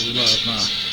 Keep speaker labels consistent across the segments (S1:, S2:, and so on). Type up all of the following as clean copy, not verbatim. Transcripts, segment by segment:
S1: we live now.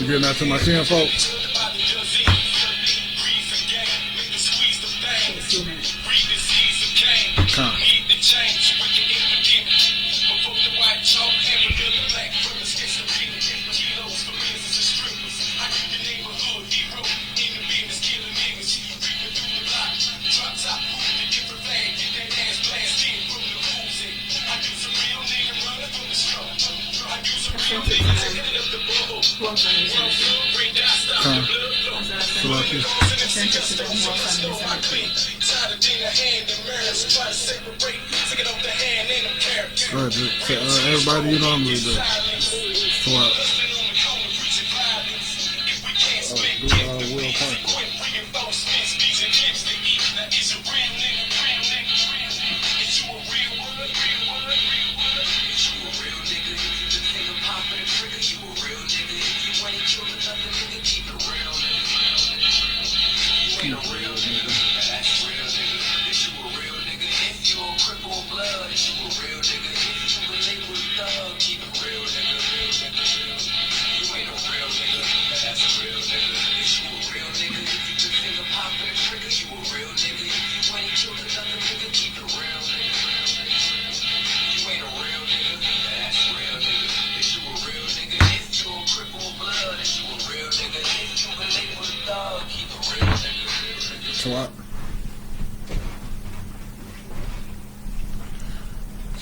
S1: Getting out to my 10 folks. Good, everybody you normally do. Swap. Will Parker.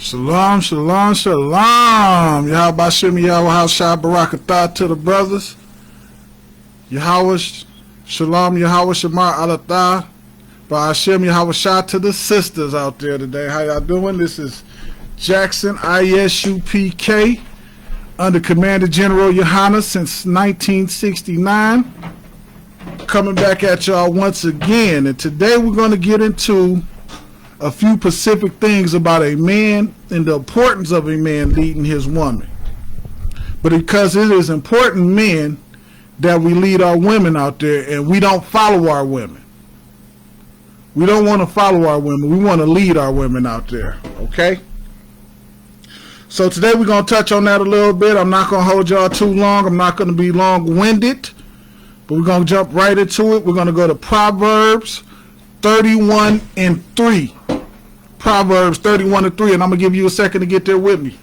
S1: Shalom, shalom, shalom. Y'all Bashim, y'all house shah barakatah to the brothers. Yahweh Shalom, Yahweh Shema Alatah, Ba'ashem Yahweh Shah to the sisters out there today. How y'all doing? This is Jackson, Isupk, under Commander General Yohana since 1969. Coming back at y'all once again. And today we're going to get into a few specific things about a man and the importance of a man leading his woman. But because it is important, men, that we lead our women out there and we don't follow our women. We don't want to follow our women. We want to lead our women out there. Okay? So today we're going to touch on that a little bit. I'm not going to hold y'all too long. I'm not going to be long-winded. But we're going to jump right into it. We're going to go to Proverbs 31 and 3. Proverbs 31 and 3. And I'm going to give you a second to get there with me.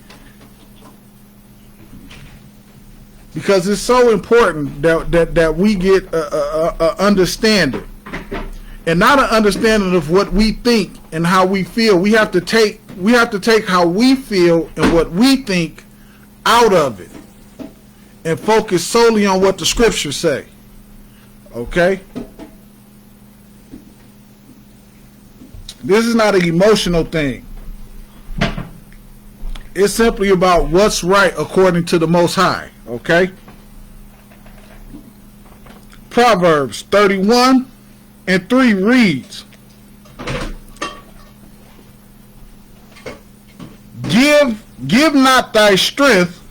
S1: Because it's so important that we get a understanding. And not an understanding of what we think and how we feel. We have to take how we feel and what we think out of it. And focus solely on what the scriptures say. Okay? This is not an emotional thing. It's simply about what's right according to the Most High. Okay? Proverbs 31 and 3 reads, Give not thy strength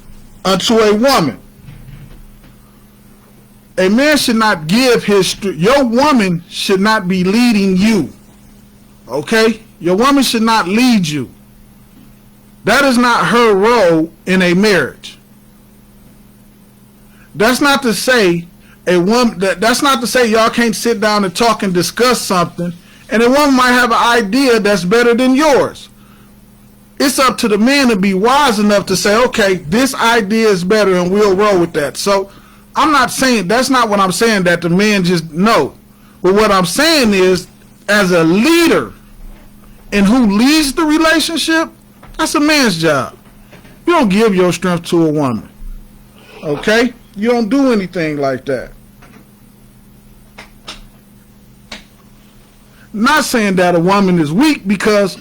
S1: unto a woman. A man should not give his strength. Your woman should not be leading you. Okay? Your woman should not lead you. That is not her role in a marriage. That's not to say that's not to say y'all can't sit down and talk and discuss something, and a woman might have an idea that's better than yours. It's up to the man to be wise enough to say, okay, this idea is better and we'll roll with that. So I'm not saying, that's not what I'm saying, that the man just no. But what I'm saying is, as a leader and who leads the relationship, that's a man's job. You don't give your strength to a woman. Okay? You don't do anything like that. Not saying that a woman is weak, because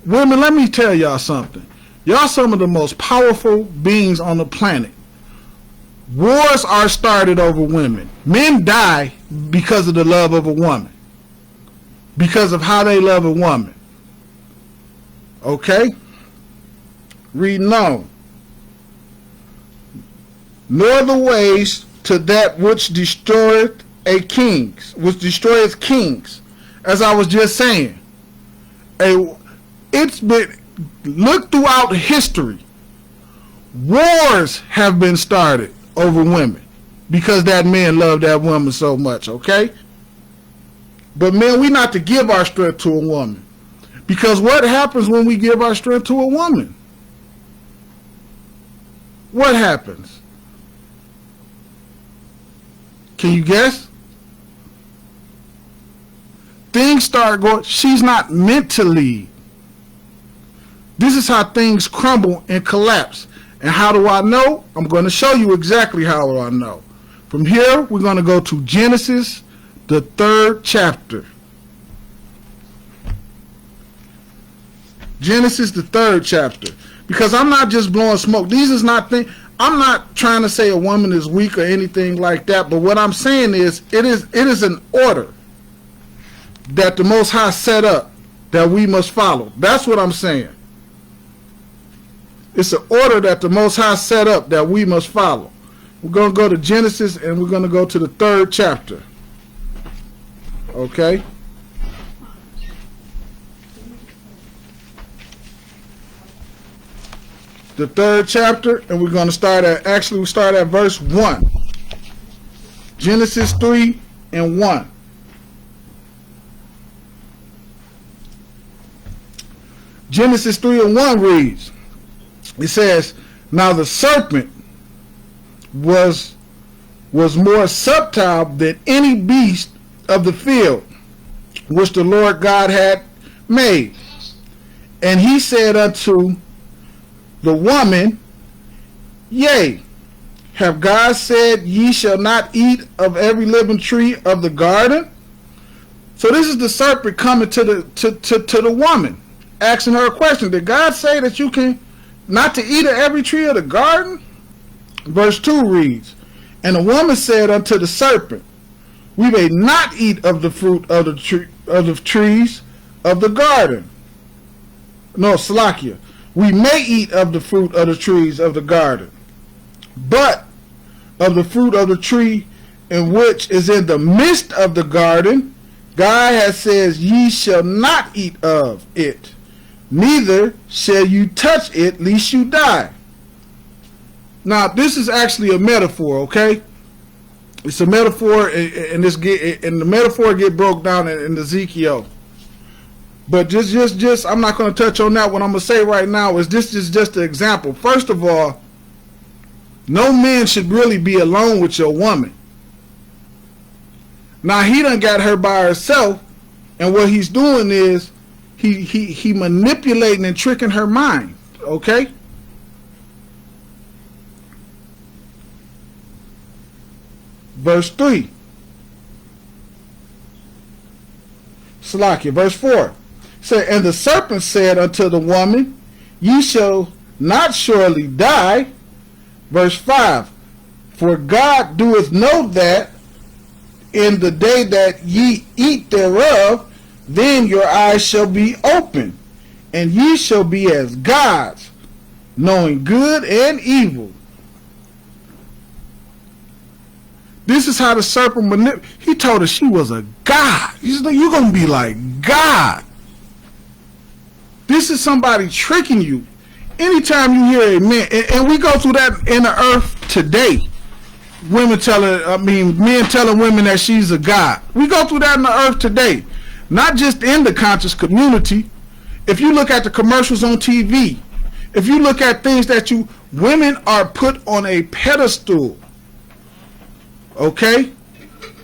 S1: women, let me tell y'all something. Y'all some of the most powerful beings on the planet. Wars are started over women. Men die because of the love of a woman. Because of how they love a woman. Okay? Reading on. Nor the ways to that which destroyeth kings. As I was just saying. It's been, look throughout history. Wars have been started over women. Because that man loved that woman so much, okay? But men, we not to give our strength to a woman. Because what happens when we give our strength to a woman? What happens? Can you guess? Things start going, she's not meant to lead. This is how things crumble and collapse. And how do I know? I'm going to show you exactly how I know. From here, we're going to go to Genesis, the 3rd chapter. Genesis, the 3rd chapter. Because I'm not just blowing smoke. These is not things. I'm not trying to say a woman is weak or anything like that, but what I'm saying is it is an order that the Most High set up that we must follow. That's what I'm saying. It's an order that the Most High set up that we must follow. We're going to go to Genesis and we're going to go to the 3rd chapter. Okay? The 3rd chapter, and we're going to start at, we start at verse 1. Genesis 3 and 1. Genesis 3 and 1 reads, it says, now the serpent was more subtle than any beast of the field which the Lord God had made. And he said unto the woman, yea, Have God said, ye shall not eat of every living tree of the garden? So this is the serpent coming to the woman, asking her a question. Did God say that you can not to eat of every tree of the garden? Verse 2 reads, and the woman said unto the serpent, we may not eat of the fruit of the trees of the garden. No, Salakia. We may eat of the fruit of the trees of the garden, but of the fruit of the tree in which is in the midst of the garden, God has said, ye shall not eat of it, neither shall you touch it, lest you die. Now, this is actually a metaphor, okay? It's a metaphor, and the metaphor get broke down in Ezekiel. But just, I'm not going to touch on that. What I'm going to say right now is this is just an example. First of all, no man should really be alone with your woman. Now, he done got her by herself, and what he's doing is he manipulating and tricking her mind, okay? Verse 3. Salakia, verse 4. Say, and the serpent said unto the woman, ye shall not surely die. Verse 5. For God doeth know that in the day that ye eat thereof, then your eyes shall be open, and ye shall be as gods, knowing good and evil. This is how the serpent he told her she was a god. He said, you're going to be like God. This is somebody tricking you. Anytime you hear a man, and we go through that in the earth today. Men telling women that she's a god. We go through that in the earth today. Not just in the conscious community. If you look at the commercials on TV, if you look at things that women are put on a pedestal. Okay?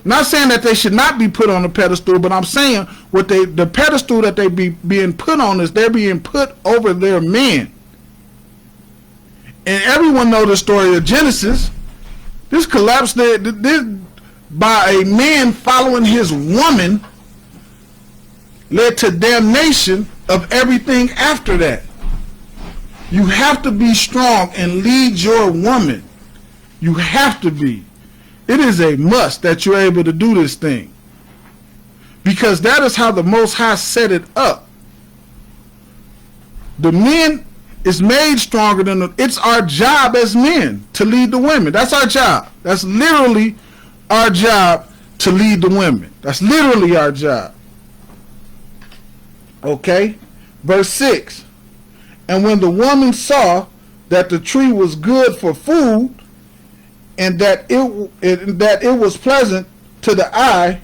S1: Not saying that they should not be put on a pedestal, but I'm saying the pedestal that they being put on is they're being put over their men. And everyone knows the story of Genesis. This collapsed by a man following his woman led to damnation of everything after that. You have to be strong and lead your woman. You have to be. It is a must that you're able to do this thing. Because that is how the Most High set it up. The men is made stronger than it's our job as men to lead the women. That's our job. That's literally our job to lead the women. That's literally our job. Okay? Verse 6. And when the woman saw that the tree was good for food, and that it was pleasant to the eye,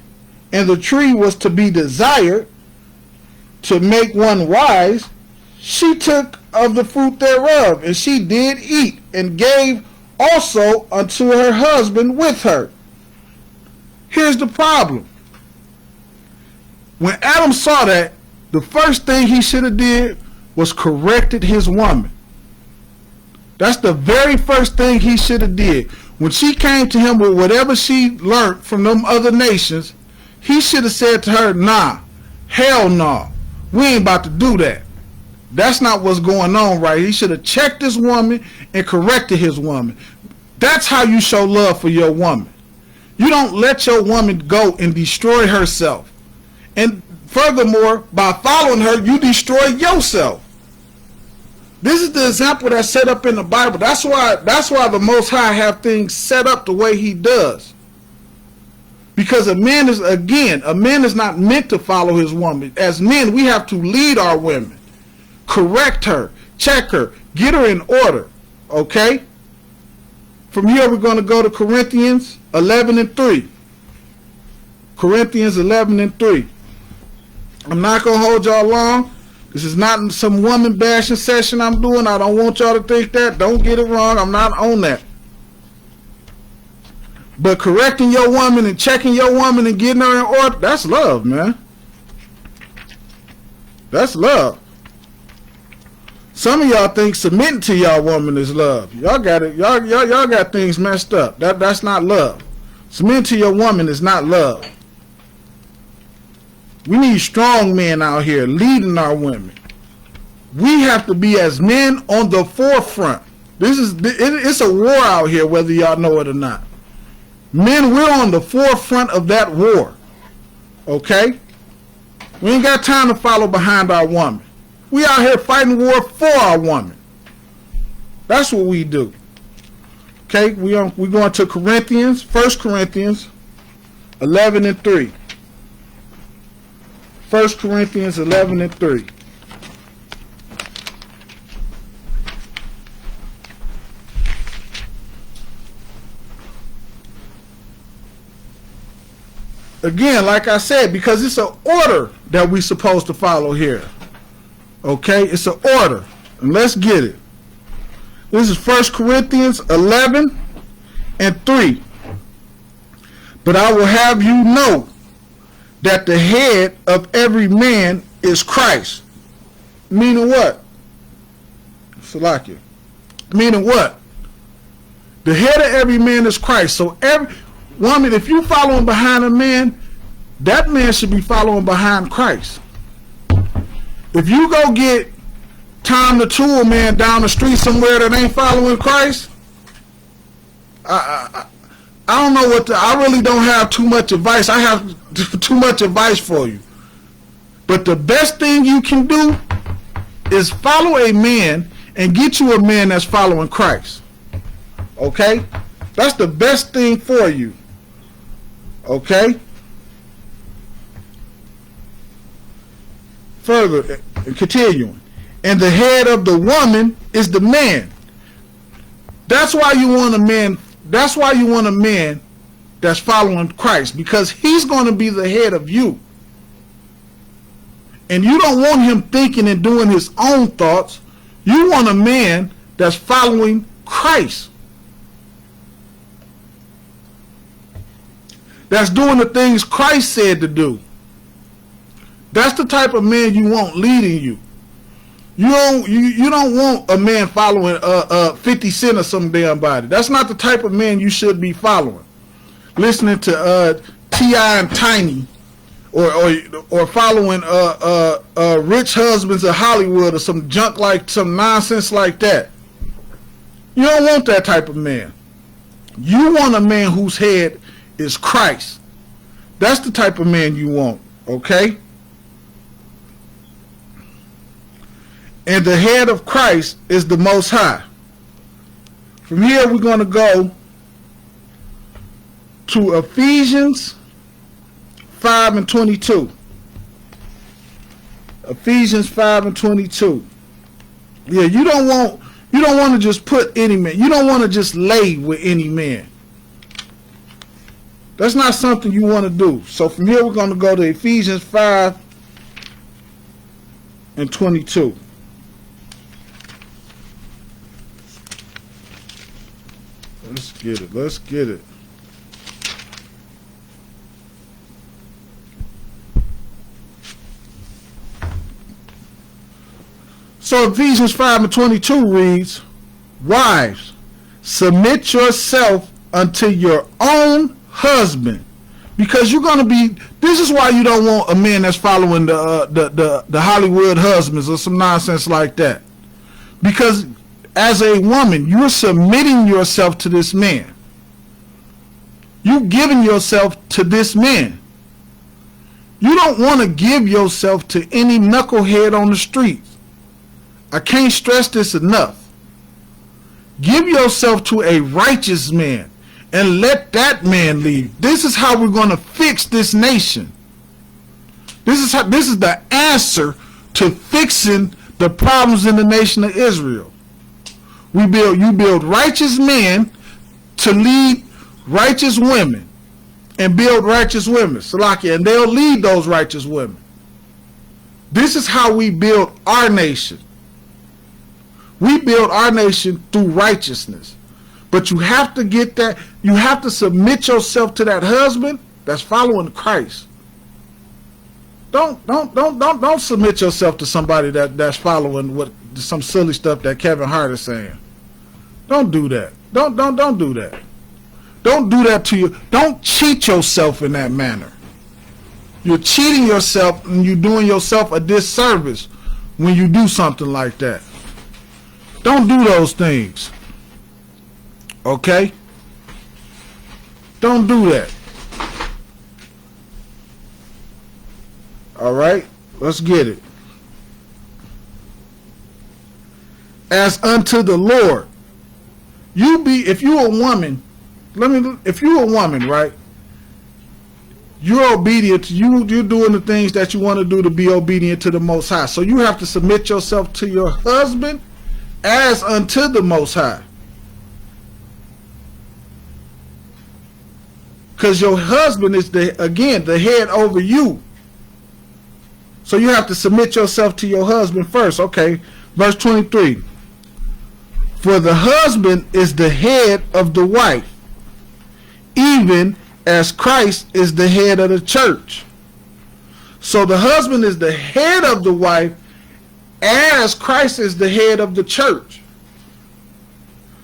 S1: and the tree was to be desired to make one wise, she took of the fruit thereof, and she did eat, and gave also unto her husband with her. Here's the problem. When Adam saw that, the first thing he should have did was corrected his woman. That's the very first thing he should have did. When she came to him with whatever she learned from them other nations, he should have said to her, nah, hell no, we ain't about to do that. That's not what's going on right. He should have checked his woman and corrected his woman. That's how you show love for your woman. You don't let your woman go and destroy herself. And furthermore, by following her, you destroy yourself. This is the example that's set up in the Bible. That's why the Most High have things set up the way he does. Because a man is not meant to follow his woman. As men, we have to lead our women. Correct her. Check her. Get her in order. Okay? From here, we're going to go to Corinthians 11:3. Corinthians 11:3. I'm not going to hold y'all long. This is not some woman bashing session I'm doing. I don't want y'all to think that. Don't get it wrong. I'm not on that. But correcting your woman and checking your woman and getting her in order, that's love, man. That's love. Some of y'all think submitting to y'all woman is love. Y'all got it. Y'all got things messed up. That's not love. Submitting to your woman is not love. We need strong men out here leading our women. We have to be, as men, on the forefront. It's a war out here, whether y'all know it or not. Men, we're on the forefront of that war. Okay? We ain't got time to follow behind our woman. We out here fighting war for our woman. That's what we do. Okay, we going to Corinthians, 1 Corinthians 11 and 3. 1 Corinthians 11 and 3. Again, like I said, because it's an order that we're supposed to follow here. Okay, it's an order. And let's get it. This is 1 Corinthians 11 and 3. But I will have you know that the head of every man is Christ. Meaning what? Salakia. Meaning what? The head of every man is Christ. So every woman, if you following behind a man, that man should be following behind Christ. If you go get Tom the Tool Man down the street somewhere that ain't following Christ, I don't know what I really don't have too much advice. I have too much advice for you. But the best thing you can do is follow a man and get you a man that's following Christ. Okay? That's the best thing for you. Okay? Further, continuing. And the head of the woman is the man. That's why you want a man. That's why you want a man that's following Christ, because he's going to be the head of you. And you don't want him thinking and doing his own thoughts. You want a man that's following Christ. That's doing the things Christ said to do. That's the type of man you want leading you. You don't want a man following 50 Cent or some damn body. That's not the type of man you should be following. Listening to T.I. and Tiny, or following Rich Husbands of Hollywood or some junk, like some nonsense like that. You don't want that type of man. You want a man whose head is Christ. That's the type of man you want. Okay? And the head of Christ is the Most High. From here we're going to go to Ephesians 5 and 22. Ephesians 5 and 22. Yeah, you don't want to just put any man. You don't want to just lay with any man. That's not something you want to do. So from here we're going to go to Ephesians 5 and 22. Let's get it. Let's get it. So Ephesians 5 and 22 reads, wives, submit yourself unto your own husband. Because you're going to be, this is why you don't want a man that's following the Hollywood husbands or some nonsense like that. Because as a woman, you're submitting yourself to this man. You're giving yourself to this man. You don't want to give yourself to any knucklehead on the streets. I can't stress this enough. Give yourself to a righteous man and let that man lead. This is how we're going to fix this nation. This is the answer to fixing the problems in the nation of Israel. You build righteous men to lead righteous women, and build righteous women, Salakia, and they'll lead those righteous women. This is how we build our nation. We build our nation through righteousness. But you have to get that, you have to submit yourself to that husband that's following Christ. Don't submit yourself to somebody that's following some silly stuff that Kevin Hart is saying. Don't do that. Don't do that. Don't do that to you. Don't cheat yourself in that manner. You're cheating yourself and you're doing yourself a disservice when you do something like that. Don't do those things. Okay? Don't do that. All right? Let's get it. As unto the Lord. If you're a woman, right? You're obedient. You're doing the things that you want to do to be obedient to the Most High. So you have to submit yourself to your husband as unto the Most High. Because your husband is the head over you. So you have to submit yourself to your husband first. Okay, verse 23. For the husband is the head of the wife, even as Christ is the head of the church. So the husband is the head of the wife as Christ is the head of the church.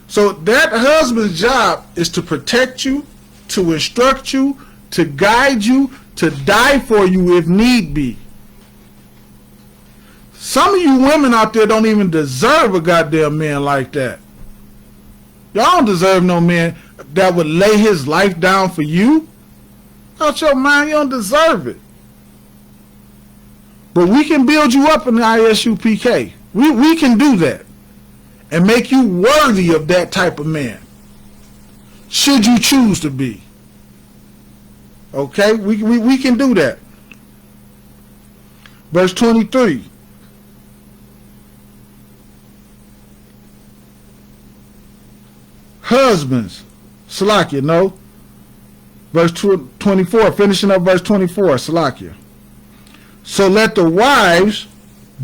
S1: So that husband's job is to protect you, to instruct you, to guide you, to die for you if need be. Some of you women out there don't even deserve a goddamn man like that. Y'all don't deserve no man that would lay his life down for you. Out your mind, you don't deserve it. But we can build you up in the Isupk. We can do that and make you worthy of that type of man, should you choose to be. Okay, we can do that. Verse 23. Husbands, Salakia, no. Verse 24, finishing up verse 24, Salakia. So let the wives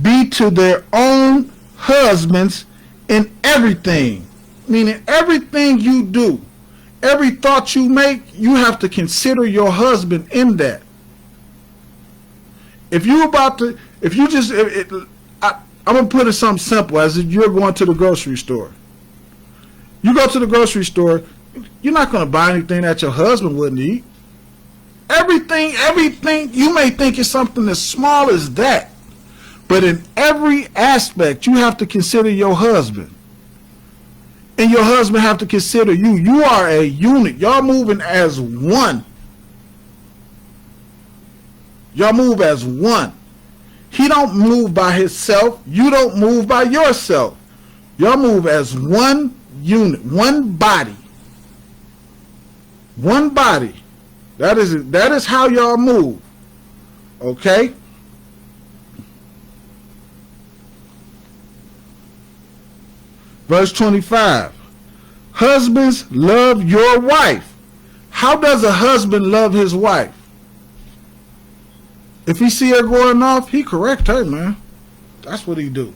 S1: be to their own husbands in everything. Meaning everything you do, every thought you make, you have to consider your husband in that. I'm going to put it something simple, as if you're going to the grocery store. You go to the grocery store, you're not going to buy anything that your husband wouldn't eat. Everything, you may think is something as small as that. But in every aspect, you have to consider your husband. And your husband have to consider you. You are a unit. Y'all moving as one. Y'all move as one. He don't move by himself. You don't move by yourself. Y'all move as one unit, one body. One body. That is how y'all move. Okay? Verse 25. Husbands, love your wife. How does a husband love his wife? If he see her going off, he correct her, man. That's what he do.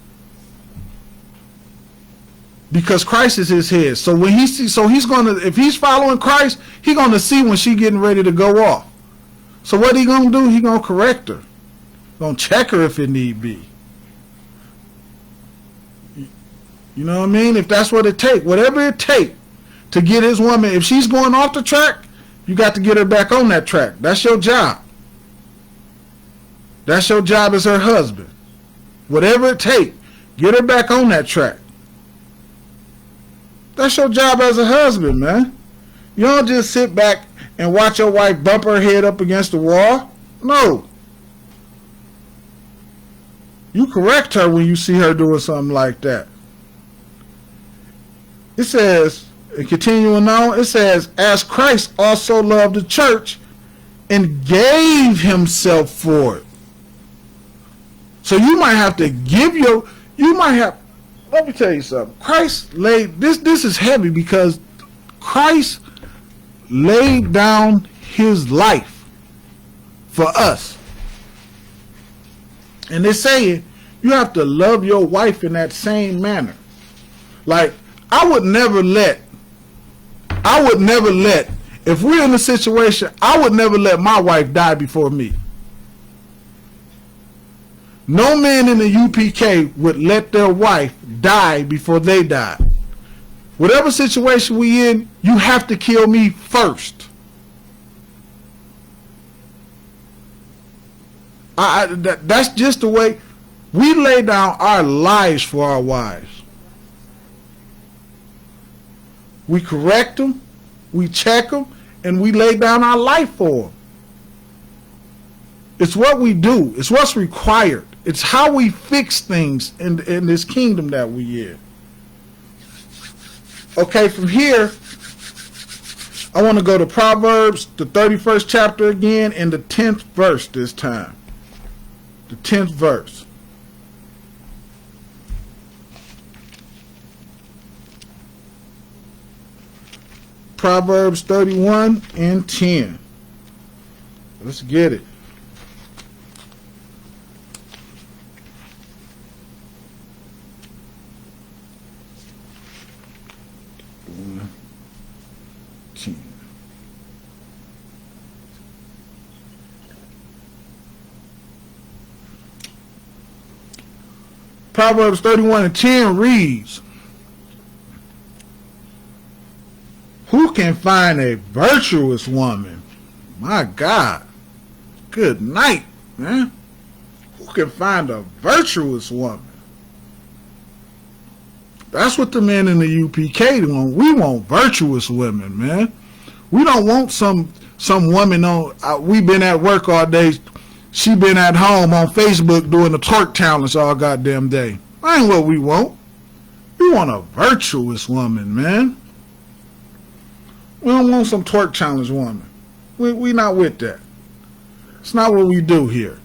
S1: Because Christ is his head. So when if he's following Christ, he's gonna see when she getting ready to go off. So what he gonna do? He gonna correct her. Gonna check her if it need be. You know what I mean? If that's what it take, whatever it take to get his woman, if she's going off the track, you got to get her back on that track. That's your job. That's your job as her husband. Whatever it take, get her back on that track. That's your job as a husband, man. You don't just sit back and watch your wife bump her head up against the wall. No. You correct her when you see her doing something like that. It says, continuing on, it says, as Christ also loved the church and gave himself for it. So you might have to let me tell you something. Christ laid, this is heavy because Christ laid down his life for us. And they're saying you have to love your wife in that same manner. Like, I would never let, if we're in a situation, I would never let my wife die before me. No man in the UPK would let their wife die before they die. Whatever situation we in, you have to kill me first. That's just the way we lay down our lives for our wives. We correct them, we check them, and we lay down our life for them. It's what we do. It's what's required. It's how we fix things in this kingdom that we in. Okay, from here, I want to go to Proverbs, the 31st chapter again, and the 10th verse this time. The 10th verse. Proverbs 31 and 10. Let's get it. Proverbs 31 and 10 reads, who can find a virtuous woman? My God. Good night, man. Who can find a virtuous woman? That's what the men in the UPK want. We want virtuous women, man. We don't want some woman on. We been at work all day. She been at home on Facebook doing the twerk challenge all goddamn day. That ain't what we want. We want a virtuous woman, man. We don't want some twerk challenge woman. We not with that. It's not what we do here.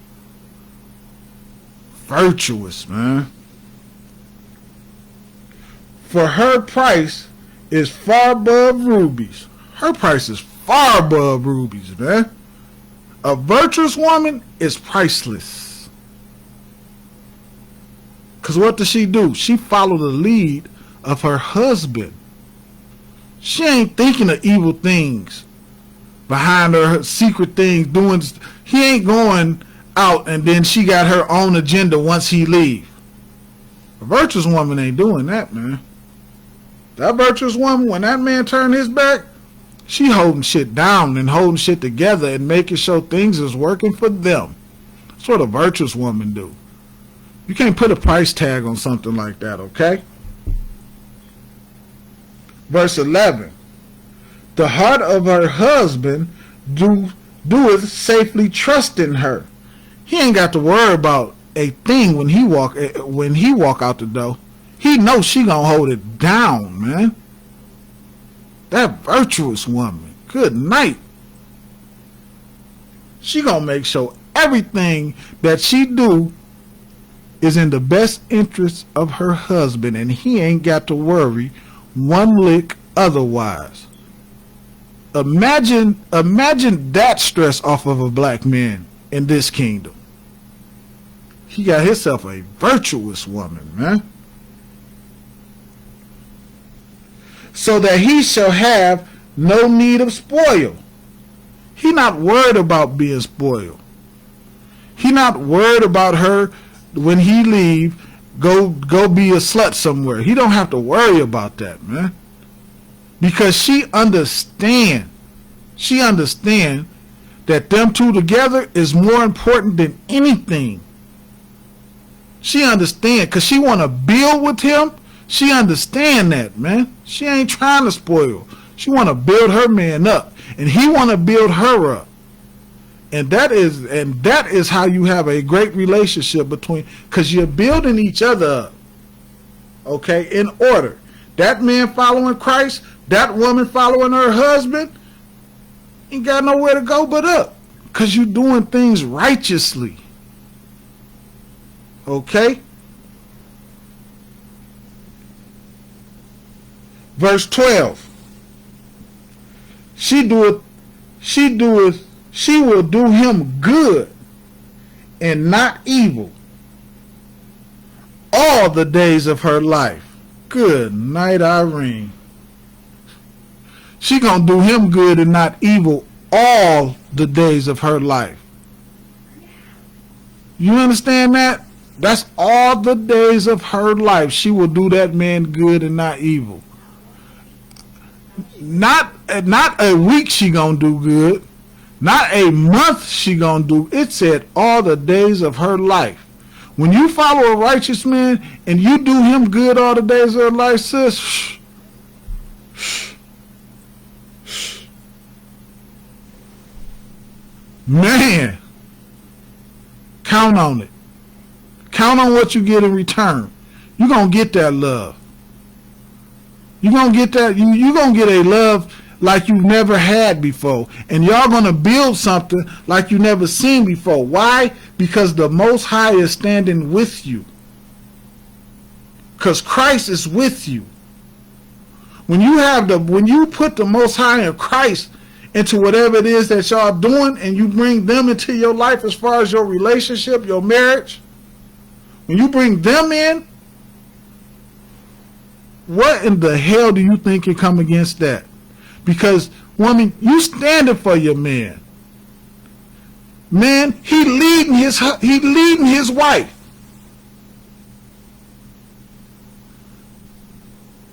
S1: Virtuous, man. For her price is far above rubies. Her price is far above rubies, man. A virtuous woman is priceless. Because what does she do? She follows the lead of her husband. She ain't thinking of evil things behind her secret things. He ain't going out and then she got her own agenda once he leave. A virtuous woman ain't doing that, man. That virtuous woman, when that man turn his back, she holding shit down and holding shit together and making sure things is working for them. That's what a virtuous woman do. You can't put a price tag on something like that, okay? Verse 11. The heart of her husband doeth safely trust in her. He ain't got to worry about a thing when he walk out the door. He knows she gonna hold it down, man. That virtuous woman, good night. She gonna make sure everything that she do is in the best interest of her husband, and he ain't got to worry one lick otherwise. Imagine that stress off of a black man in this kingdom. He got himself a virtuous woman, man. So that he shall have no need of spoil. He not worried about being spoiled. He not worried about her when he leave, go be a slut somewhere. He don't have to worry about that, man. Because she understand that them two together is more important than anything. She understand because she want to build with him. She understand that, man. She ain't trying to spoil. She want to build her man up, and he want to build her up. And that is how you have a great relationship because you're building each other up. Okay, in order. That man following Christ, that woman following her husband, ain't got nowhere to go but up. Because you're doing things righteously. Okay? Verse 12. She will do him good and not evil all the days of her life. Good night, Irene. She gonna do him good and not evil all the days of her life. You understand that? That's all the days of her life. She will do that man good and not evil. Not a week she gonna do good. Not a month she gonna do. It said all the days of her life. When you follow a righteous man and you do him good all the days of her life, sis, man, count on it. Count on what you get in return. You're going to get that love. You're going to get that. You're going to get a love like you've never had before. And y'all going to build something like you never seen before. Why? Because the Most High is standing with you. Because Christ is with you. When you put the Most High in Christ into whatever it is that y'all doing, and you bring them into your life as far as your relationship, your marriage, when you bring them in, what in the hell do you think can come against that? Because, woman, you standing for your man. Man, he leading his wife.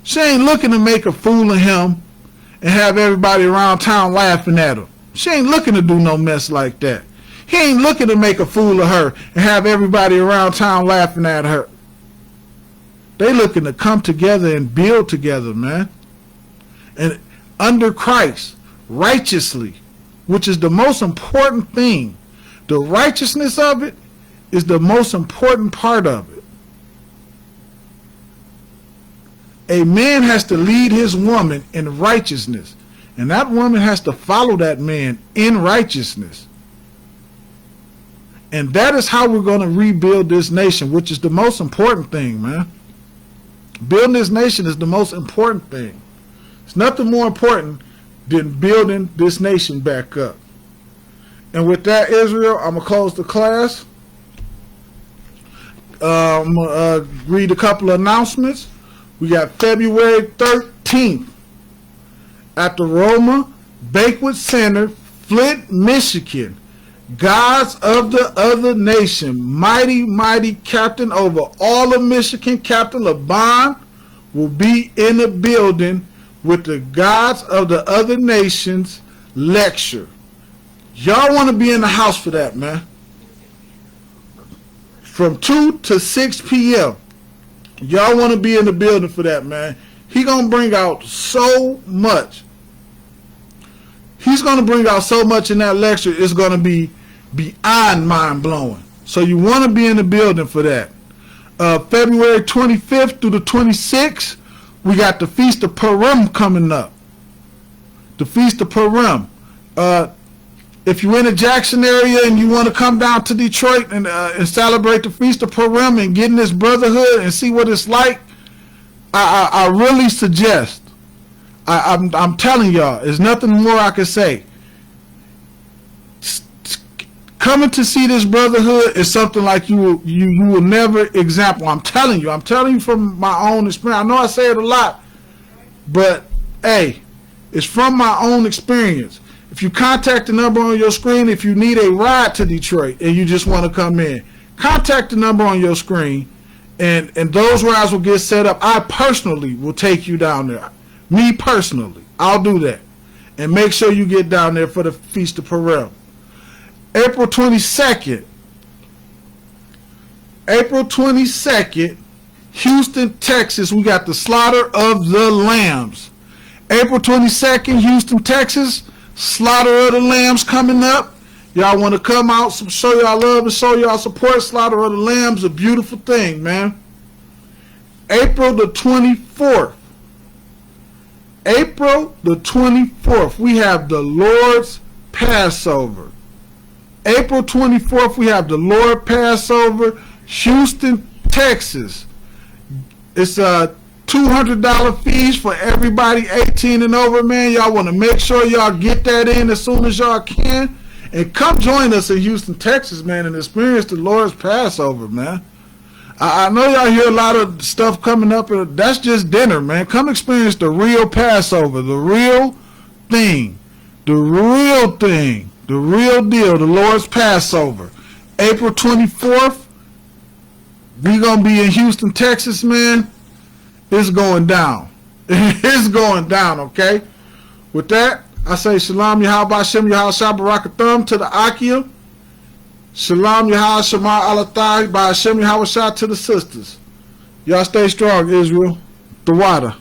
S1: She ain't looking to make a fool of him and have everybody around town laughing at him. She ain't looking to do no mess like that. He ain't looking to make a fool of her and have everybody around town laughing at her. They looking to come together and build together, man. And under Christ, righteously, which is the most important thing. The righteousness of it is the most important part of it. A man has to lead his woman in righteousness, and that woman has to follow that man in righteousness. And that is how we're going to rebuild this nation, which is the most important thing, man. Building this nation is the most important thing. It's nothing more important than building this nation back up. And with that, Israel, I'm going to close the class. I'm going to read a couple of announcements. We got February 13th at the Roma Banquet Center, Flint, Michigan. Gods of the Other Nation, mighty, mighty captain over all of Michigan, Captain LeBon, will be in the building with the Gods of the Other Nations lecture. Y'all want to be in the house for that, man. From 2 to 6 p.m. Y'all want to be in the building for that, man. He going to bring out so much. He's going to bring out so much in that lecture, it's going to be beyond mind-blowing. So you want to be in the building for that. February 25th through the 26th, we got the Feast of Purim coming up. The Feast of Purim. If you're in the Jackson area and you want to come down to Detroit and celebrate the Feast of Purim and get in this brotherhood and see what it's like, I really suggest. I'm telling y'all, there's nothing more I can say. Coming to see this brotherhood is something like you will never example. I'm telling you from my own experience. I know I say it a lot, but hey, it's from my own experience. If you contact the number on your screen, if you need a ride to Detroit and you just want to come in, contact the number on your screen, and those rides will get set up. I personally will take you down there. Me personally, I'll do that. And make sure you get down there for the Feast of Purim. April 22nd, Houston, Texas, we got the Slaughter of the Lambs. April 22nd, Houston, Texas, Slaughter of the Lambs coming up. Y'all want to come out, show y'all love and show y'all support. Slaughter of the Lambs, a beautiful thing, man. April the 24th, we have the Lord's Passover. April 24th, we have the Lord Passover, Houston, Texas. It's a $200 fees for everybody 18 and over, man. Y'all want to make sure y'all get that in as soon as y'all can. And come join us in Houston, Texas, man, and experience the Lord's Passover, man. I know y'all hear a lot of stuff coming up, and that's just dinner, man. Come experience the real Passover, the real thing, the real thing. The real deal, the Lord's Passover. April 24th We gonna be in Houston, Texas, man. It's going down. It's going down, okay? With that, I say Shalom Yahweh Hashem Yahweh Barakathum to the Akia. Shalom Yahweh Shema Alathai by Hashem Yahweh Shah to the sisters. Y'all stay strong, Israel. The water.